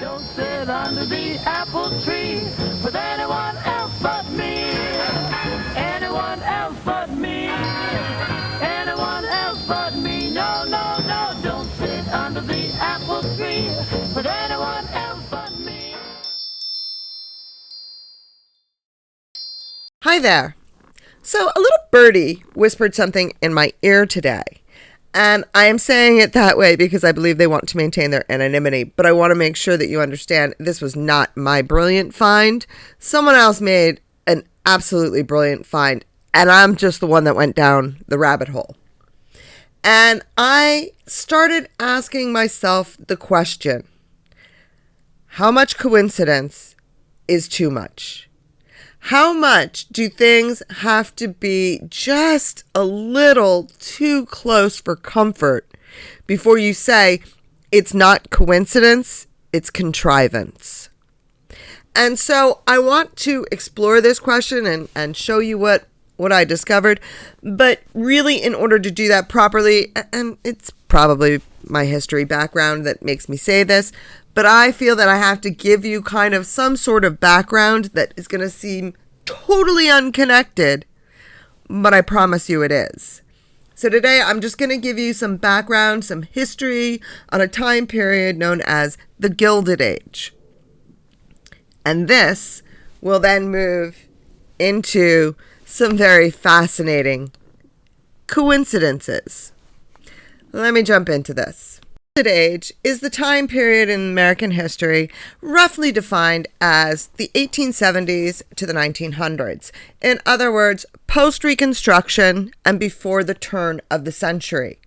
Don't sit under the apple tree with anyone else but me. Anyone else but me. Anyone else but me. No, no, no. Don't sit under the apple tree with anyone else but me. Hi there. So a little birdie whispered something in my ear today. And I am saying it that way because I believe they want to maintain their anonymity. But I want to make sure that you understand this was not my brilliant find. Someone else made an absolutely brilliant find. And I'm just the one that went down the rabbit hole. And I started asking myself the question, how much coincidence is too much? How much do things have to be just a little too close for comfort before you say it's not coincidence, it's contrivance? And so I want to explore this question and show you what I discovered. But really, in order to do that properly, and it's probably my history background that makes me say this, but I feel that I have to give you kind of some sort of background that is going to seem totally unconnected, but I promise you it is. So today I'm just going to give you some background, some history on a time period known as the Gilded Age. And this will then move into some very fascinating coincidences. Let me jump into this. The Gilded Age is the time period in American history roughly defined as the 1870s to the 1900s. In other words, post-Reconstruction and before the turn of the century.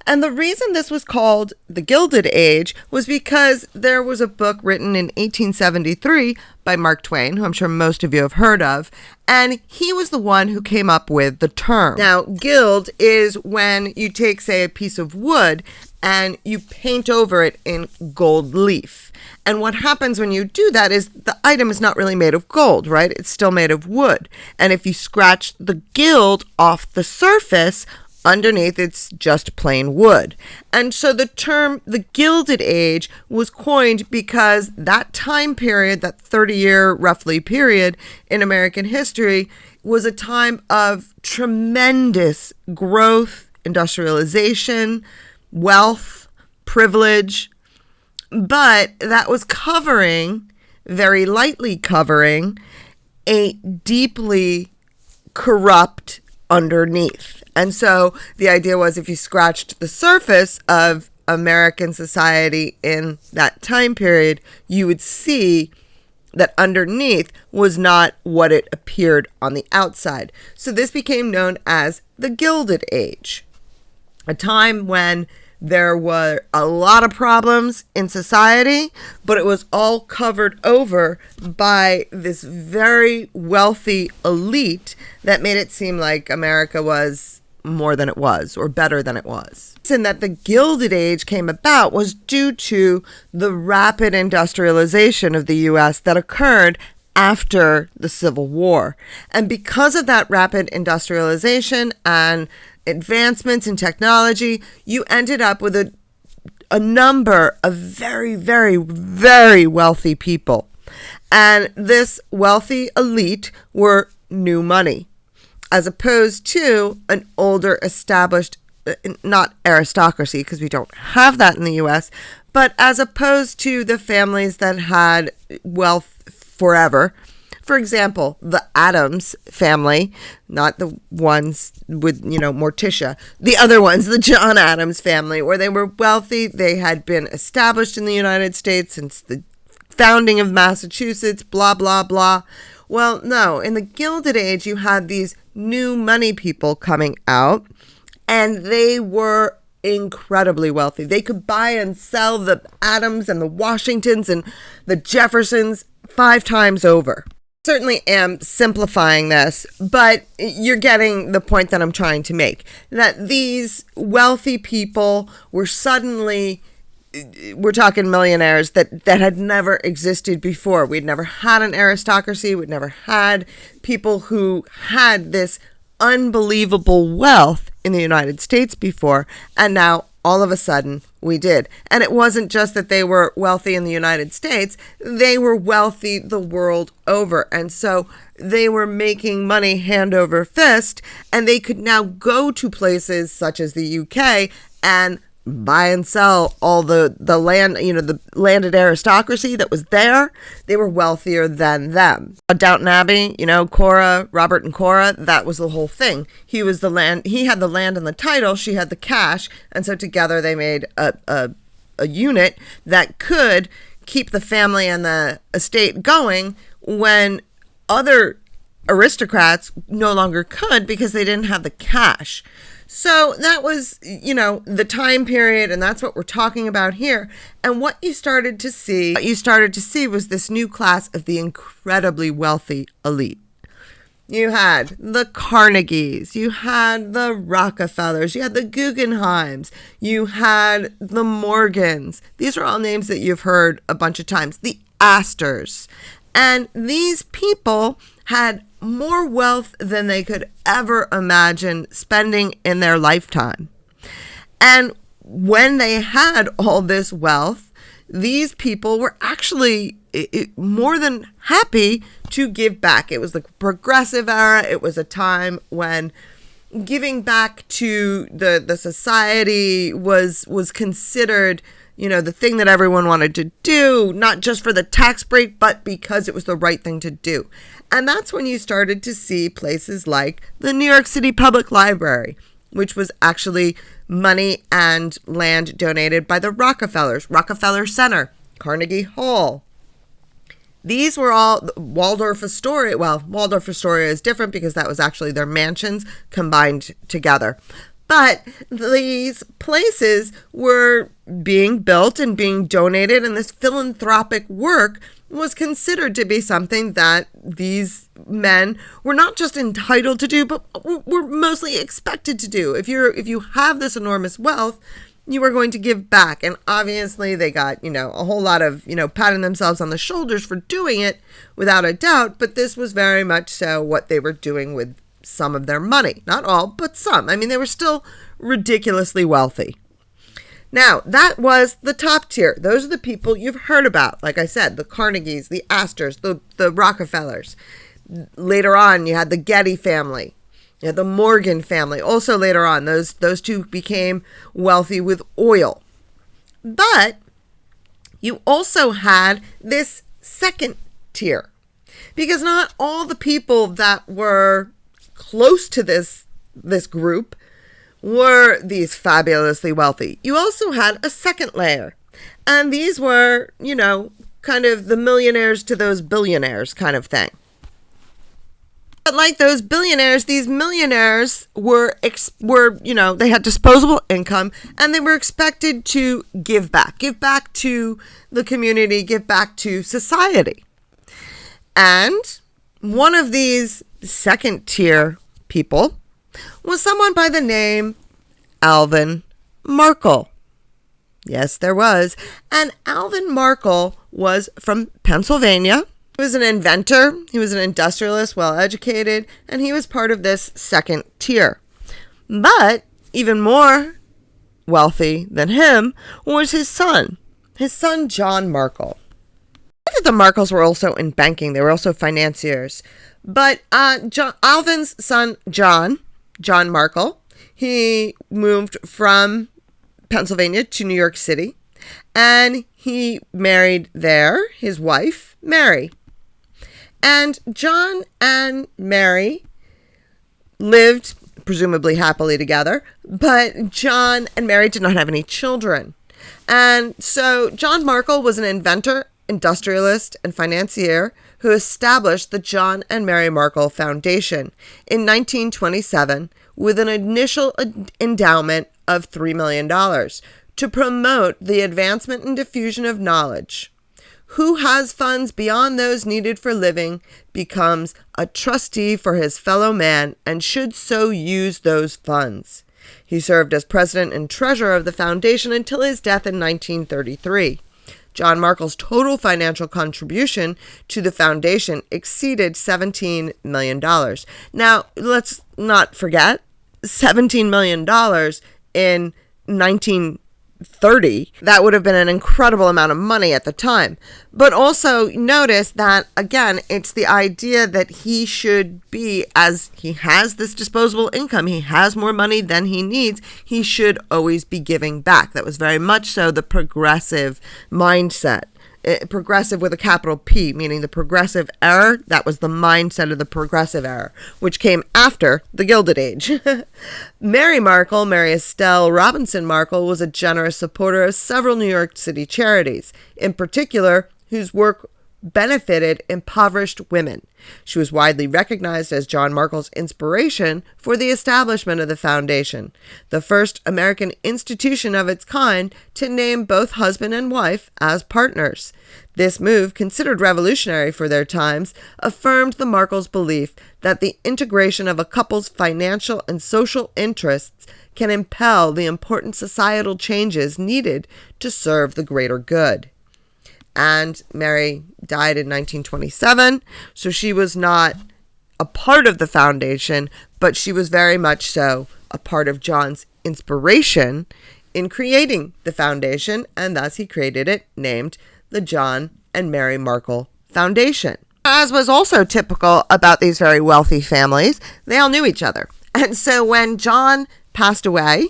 And the reason this was called the Gilded Age was because there was a book written in 1873 by Mark Twain, who I'm sure most of you have heard of, and he was the one who came up with the term. Now, gild is when you take, say, a piece of wood and you paint over it in gold leaf. And what happens when you do that is the item is not really made of gold, right? It's still made of wood. And if you scratch the gild off the surface, underneath, it's just plain wood. And so the term the Gilded Age was coined because that time period, that 30-year roughly period in American history, was a time of tremendous growth, industrialization, wealth, privilege, but that was very lightly covering, a deeply corrupt underneath. And so the idea was if you scratched the surface of American society in that time period, you would see that underneath was not what it appeared on the outside. So this became known as the Gilded Age, a time when there were a lot of problems in society, but it was all covered over by this very wealthy elite that made it seem like America was more than it was, or better than it was. And that the Gilded Age came about was due to the rapid industrialization of the U.S. that occurred after the Civil War. And because of that rapid industrialization and advancements in technology, you ended up with a number of very, very, very wealthy people. And this wealthy elite were new money, as opposed to an older established, not aristocracy, because we don't have that in the U.S., but as opposed to the families that had wealth forever. For example, the Addams family, not the ones with, Morticia, the other ones, the John Adams family, where they were wealthy. They had been established in the United States since the founding of Massachusetts, blah, blah, blah. Well, no, in the Gilded Age, you had these new money people coming out, and they were incredibly wealthy. They could buy and sell the Adams and the Washingtons and the Jeffersons 5 times over. Certainly am simplifying this, but you're getting the point that I'm trying to make, that these wealthy people were suddenly, we're talking millionaires that had never existed before. We'd never had an aristocracy. We'd never had people who had this unbelievable wealth in the United States before, and now all of a sudden we did. And it wasn't just that they were wealthy in the United States, they were wealthy the world over. And so they were making money hand over fist, and they could now go to places such as the UK and buy and sell all the land, the landed aristocracy that was there. They were wealthier than them. Downton Abbey, Cora, Robert and Cora, that was the whole thing. He had the land and the title, she had the cash, and so together they made a unit that could keep the family and the estate going when other aristocrats no longer could because they didn't have the cash. So that was, the time period, and that's what we're talking about here. And what you started to see was this new class of the incredibly wealthy elite. You had the Carnegies, you had the Rockefellers, you had the Guggenheims, you had the Morgans. These are all names that you've heard a bunch of times. The Astors. And these people had more wealth than they could ever imagine spending in their lifetime. And when they had all this wealth, these people were actually more than happy to give back. It was the progressive era. It was a time when giving back to the society was considered, the thing that everyone wanted to do, not just for the tax break, but because it was the right thing to do. And that's when you started to see places like the New York City Public Library, which was actually money and land donated by the Rockefellers, Rockefeller Center, Carnegie Hall. These were all Waldorf Astoria. Well, Waldorf Astoria is different because that was actually their mansions combined together. But these places were being built and being donated, and this philanthropic work was considered to be something that these men were not just entitled to do, but were mostly expected to do. If you have this enormous wealth, you are going to give back. And obviously they got, a whole lot of, patting themselves on the shoulders for doing it without a doubt. But this was very much so what they were doing with some of their money. Not all, but some. I mean, they were still ridiculously wealthy. Now, that was the top tier. Those are the people you've heard about. Like I said, the Carnegies, the Astors, the Rockefellers. Later on, you had the Getty family. You had the Morgan family. Also later on, those two became wealthy with oil. But you also had this second tier. Because not all the people that were close to this group were these fabulously wealthy. You also had a second layer. And these were, kind of the millionaires to those billionaires kind of thing. But like those billionaires, these millionaires were they had disposable income, and they were expected to give back to the community, give back to society. And one of these second tier people was someone by the name Alvan Markle. Yes, there was. And Alvan Markle was from Pennsylvania. He was an inventor. He was an industrialist, well-educated, and he was part of this second tier. But even more wealthy than him was his son John Markle. The Markles were also in banking. They were also financiers. But Alvan's son, John Markle, he moved from Pennsylvania to New York City, and he married there his wife, Mary. And John and Mary lived presumably happily together, but John and Mary did not have any children. And so John Markle was an inventor, industrialist, and financier who established the John and Mary Markle Foundation in 1927 with an initial endowment of $3 million to promote the advancement and diffusion of knowledge. Who has funds beyond those needed for living becomes a trustee for his fellow man and should so use those funds. He served as president and treasurer of the foundation until his death in 1933. John Markle's total financial contribution to the foundation exceeded $17 million. Now, let's not forget, $17 million in 19 30. That would have been an incredible amount of money at the time. But also notice that, again, it's the idea that he should be, as he has this disposable income, he has more money than he needs, he should always be giving back. That was very much so the progressive mindset. Progressive with a capital P, meaning the progressive era. That was the mindset of the progressive era, which came after the Gilded Age. Mary Markle, Mary Estelle Robinson Markle, was a generous supporter of several New York City charities, in particular, whose work benefited impoverished women. She was widely recognized as John Markle's inspiration for the establishment of the foundation, the first American institution of its kind to name both husband and wife as partners. This move, considered revolutionary for their times, affirmed the Markles' belief that the integration of a couple's financial and social interests can impel the important societal changes needed to serve the greater good. And Mary died in 1927, so she was not a part of the foundation, but she was very much so a part of John's inspiration in creating the foundation, and thus he created it, named the John and Mary Markle Foundation. As was also typical about these very wealthy families, they all knew each other. And so when John passed away,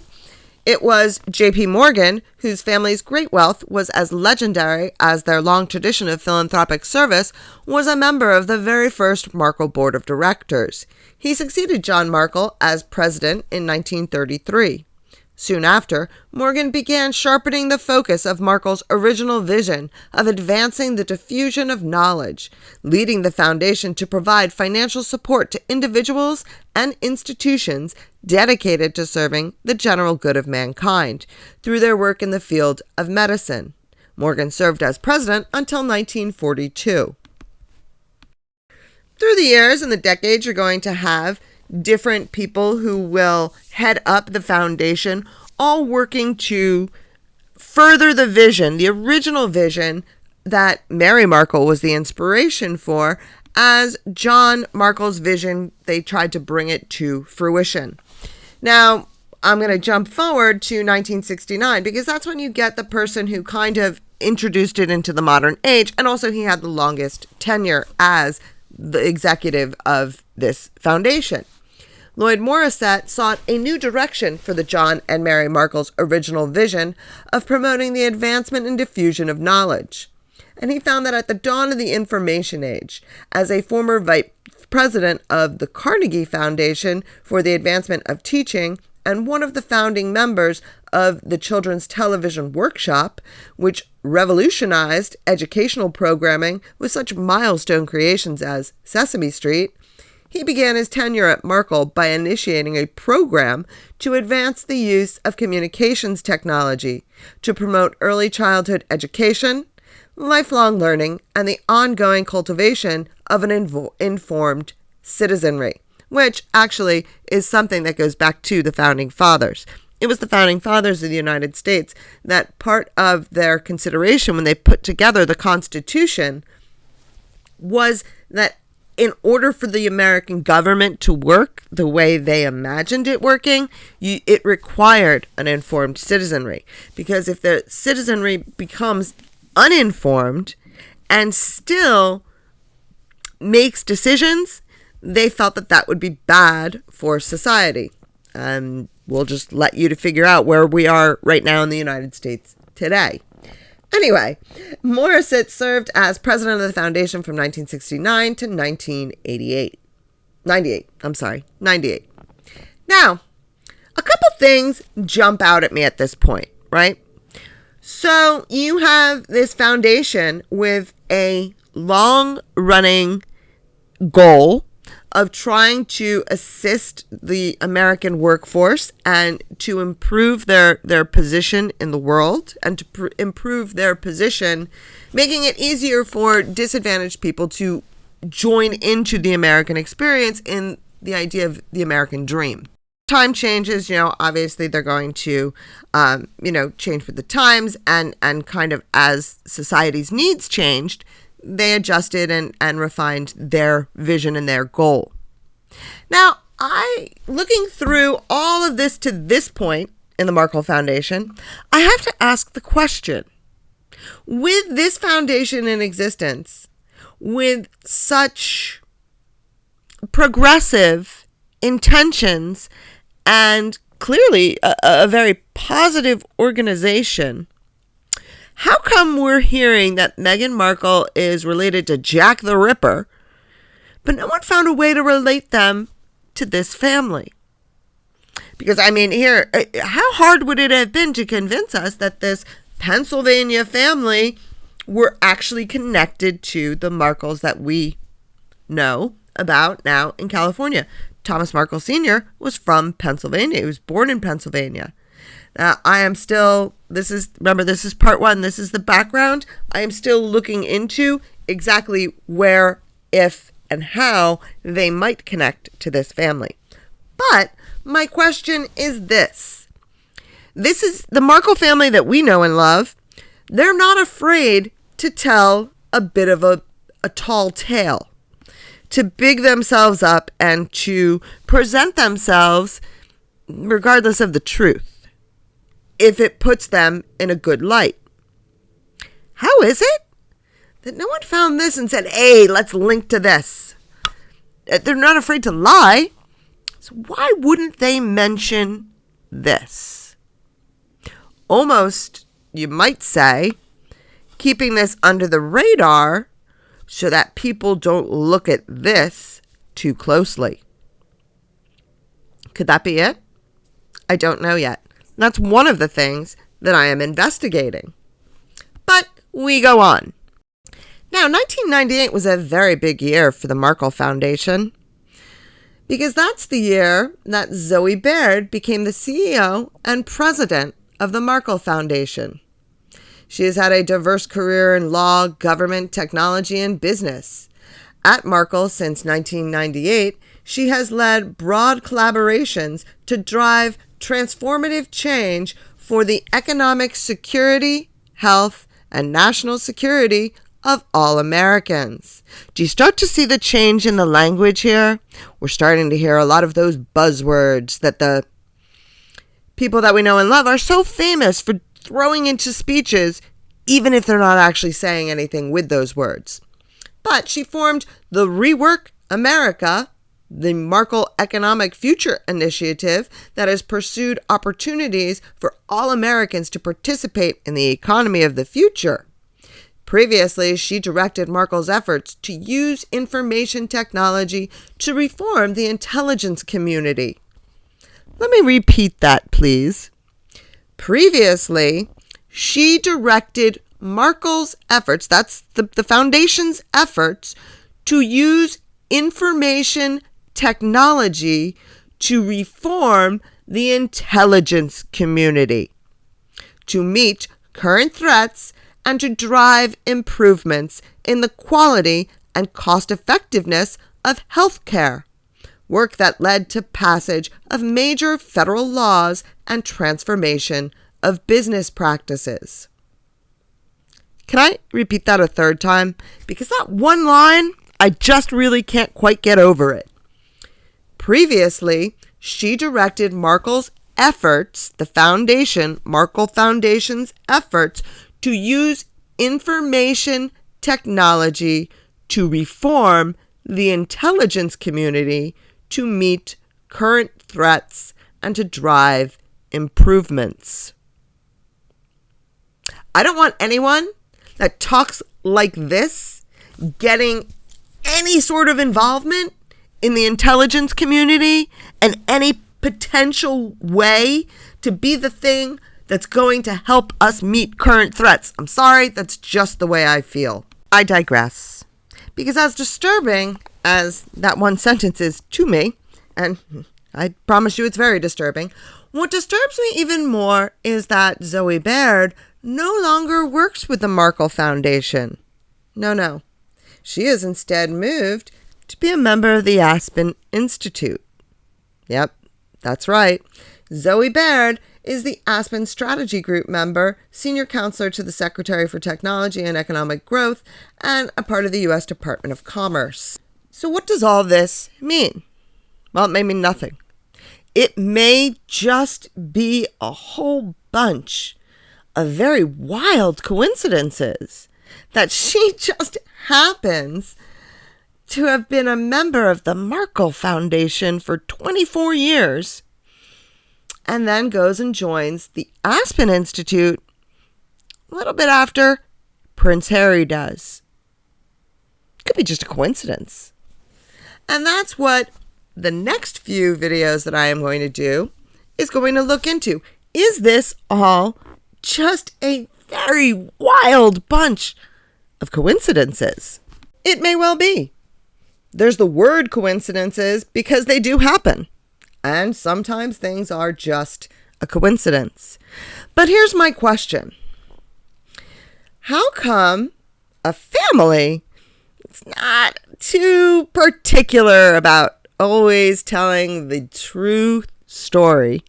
it was J.P. Morgan, whose family's great wealth was as legendary as their long tradition of philanthropic service, was a member of the very first Markle Board of Directors. He succeeded John Markle as president in 1933. Soon after, Morgan began sharpening the focus of Markle's original vision of advancing the diffusion of knowledge, leading the foundation to provide financial support to individuals and institutions dedicated to serving the general good of mankind through their work in the field of medicine. Morgan served as president until 1942. Through the years and the decades, you're going to have different people who will head up the foundation, all working to further the vision, the original vision that Mary Markle was the inspiration for. As John Markle's vision, they tried to bring it to fruition. Now, I'm going to jump forward to 1969 because that's when you get the person who kind of introduced it into the modern age, and also he had the longest tenure as the executive of this foundation. Lloyd Morrisett sought a new direction for the John and Mary Markle's original vision of promoting the advancement and diffusion of knowledge. And he found that at the dawn of the information age, as a former vice president of the Carnegie Foundation for the Advancement of Teaching and one of the founding members of the Children's Television Workshop, which revolutionized educational programming with such milestone creations as Sesame Street, he began his tenure at Markle by initiating a program to advance the use of communications technology to promote early childhood education, lifelong learning, and the ongoing cultivation of an informed citizenry, which actually is something that goes back to the Founding Fathers. It was the Founding Fathers of the United States that part of their consideration when they put together the Constitution was that in order for the American government to work the way they imagined it working, it required an informed citizenry. Because if the citizenry becomes uninformed and still makes decisions, they felt that that would be bad for society. And we'll just let you to figure out where we are right now in the United States today. Anyway, Morrisett served as president of the foundation from 1969 to 1988. 98. Now, a couple things jump out at me at this point, right? So you have this foundation with a long-running goal of trying to assist the American workforce and to improve their position in the world and to improve their position, making it easier for disadvantaged people to join into the American experience in the idea of the American dream. Time changes, obviously they're going to, change with the times and kind of as society's needs changed, they adjusted and refined their vision and their goal. Now, looking through all of this to this point, in the Markle Foundation, I have to ask the question, with this foundation in existence, with such progressive intentions and clearly a very positive organization, how come we're hearing that Meghan Markle is related to Jack the Ripper, but no one found a way to relate them to this family? Because, I mean, here, how hard would it have been to convince us that this Pennsylvania family were actually connected to the Markles that we know about now in California? Thomas Markle Sr. was from Pennsylvania. He was born in Pennsylvania. Now, this is part one. This is the background. I am still looking into exactly where, if, and how they might connect to this family. But my question is this. This is the Markle family that we know and love. They're not afraid to tell a bit of a tall tale, to big themselves up and to present themselves regardless of the truth, if it puts them in a good light. How is it that no one found this and said, hey, let's link to this? They're not afraid to lie. So why wouldn't they mention this? Almost, you might say, keeping this under the radar so that people don't look at this too closely. Could that be it? I don't know yet. That's one of the things that I am investigating. But we go on. Now, 1998 was a very big year for the Markle Foundation, because that's the year that Zoe Baird became the CEO and president of the Markle Foundation. She has had a diverse career in law, government, technology, and business. At Markle since 1998, she has led broad collaborations to drive transformative change for the economic security, health, and national security of all Americans. Do you start to see the change in the language here? We're starting to hear a lot of those buzzwords that the people that we know and love are so famous for throwing into speeches, even if they're not actually saying anything with those words. But she formed the Rework America, the Markle Economic Future Initiative that has pursued opportunities for all Americans to participate in the economy of the future. Previously, she directed Markle's efforts to use information technology to reform the intelligence community. Let me repeat that, please. Previously, she directed Markle's efforts, that's the foundation's efforts, to use information technology to reform the intelligence community, to meet current threats and to drive improvements in the quality and cost-effectiveness of healthcare, work that led to passage of major federal laws and transformation of business practices. Can I repeat that a third time? Because that one line, I just really can't quite get over it. Previously, she directed Markle's efforts, the foundation, Markle Foundation's efforts, to use information technology to reform the intelligence community to meet current threats and to drive improvements. I don't want anyone that talks like this getting any sort of involvement in the intelligence community and any potential way to be the thing that's going to help us meet current threats. I'm sorry, that's just the way I feel. I digress. Because as disturbing as that one sentence is to me, and I promise you it's very disturbing, what disturbs me even more is that Zoe Baird no longer works with the Markle Foundation. No. She has instead moved to be a member of the Aspen Institute. Yep, that's right. Zoe Baird is the Aspen Strategy Group member, senior counselor to the Secretary for Technology and Economic Growth, and a part of the U.S. Department of Commerce. So what does all this mean? Well, it may mean nothing. it may just be a whole bunch of very wild coincidences that she just happens to have been a member of the Markle Foundation for 24 years and then goes and joins the Aspen Institute a little bit after Prince Harry does. Could be just a coincidence. And that's what the next few videos that I am going to do is going to look into. Is this all just a very wild bunch of coincidences? It may well be. There's the word coincidences because they do happen. And sometimes things are just a coincidence. But here's my question. How come a family is not too particular about always telling the true story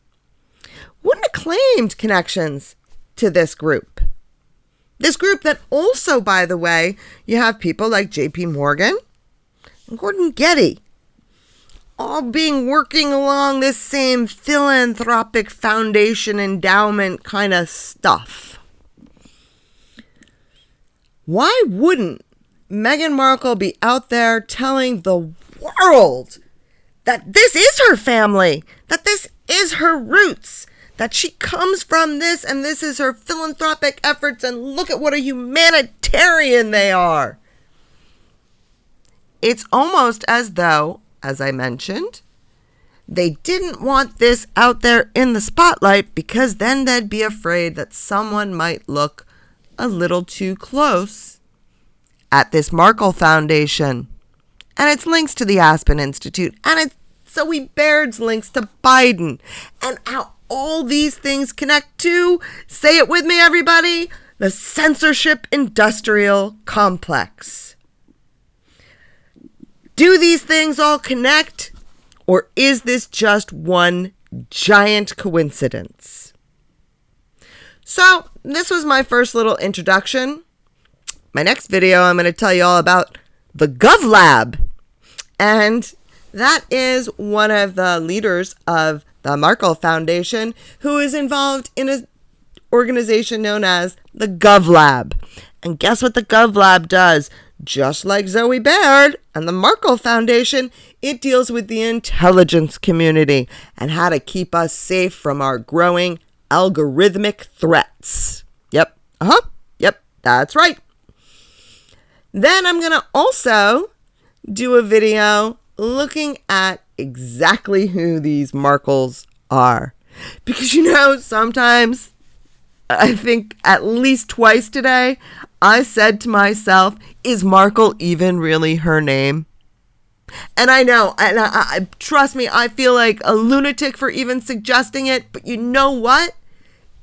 wouldn't have claimed connections to this group? This group that also, by the way, you have people like J.P. Morgan and Gordon Getty all working along this same philanthropic foundation endowment kind of stuff. Why wouldn't Meghan Markle be out there telling the world that this is her family, that this is her roots, that she comes from this and this is her philanthropic efforts, and look at what a humanitarian they are? It's almost as though, as I mentioned, they didn't want this out there in the spotlight because then they'd be afraid that someone might look a little too close at this Markle Foundation and its links to the Aspen Institute and its Zoe Baird's links to Biden and how all these things connect to, say it with me everybody, the censorship industrial complex. Do these things all connect, or is this just one giant coincidence? So this was my first little introduction. My next video, I'm going to tell you all about the GovLab. And that is one of the leaders of the Markle Foundation who is involved in an organization known as the GovLab. And guess what the GovLab does? Just like Zoe Baird and the Markle Foundation, it deals with the intelligence community and how to keep us safe from our growing algorithmic threats. Yep, that's right. Then I'm going to also do a video looking at exactly who these Markles are. Because, sometimes, I think at least twice today, I said to myself, is Markle even really her name? And I know, and I trust me, I feel like a lunatic for even suggesting it, but you know what?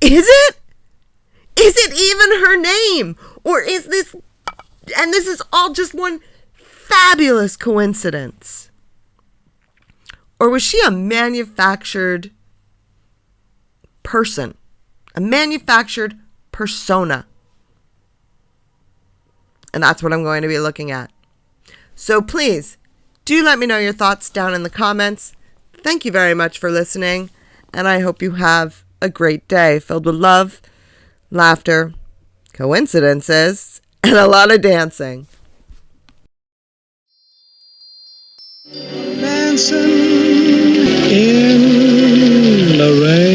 Is it? Is it even her name? Or is this, and this is all just one fabulous coincidence? Or was she a manufactured person? A manufactured persona? And that's what I'm going to be looking at. So please, do let me know your thoughts down in the comments. Thank you very much for listening, and I hope you have a great day filled with love, laughter, coincidences, and a lot of dancing. Dancing in the rain.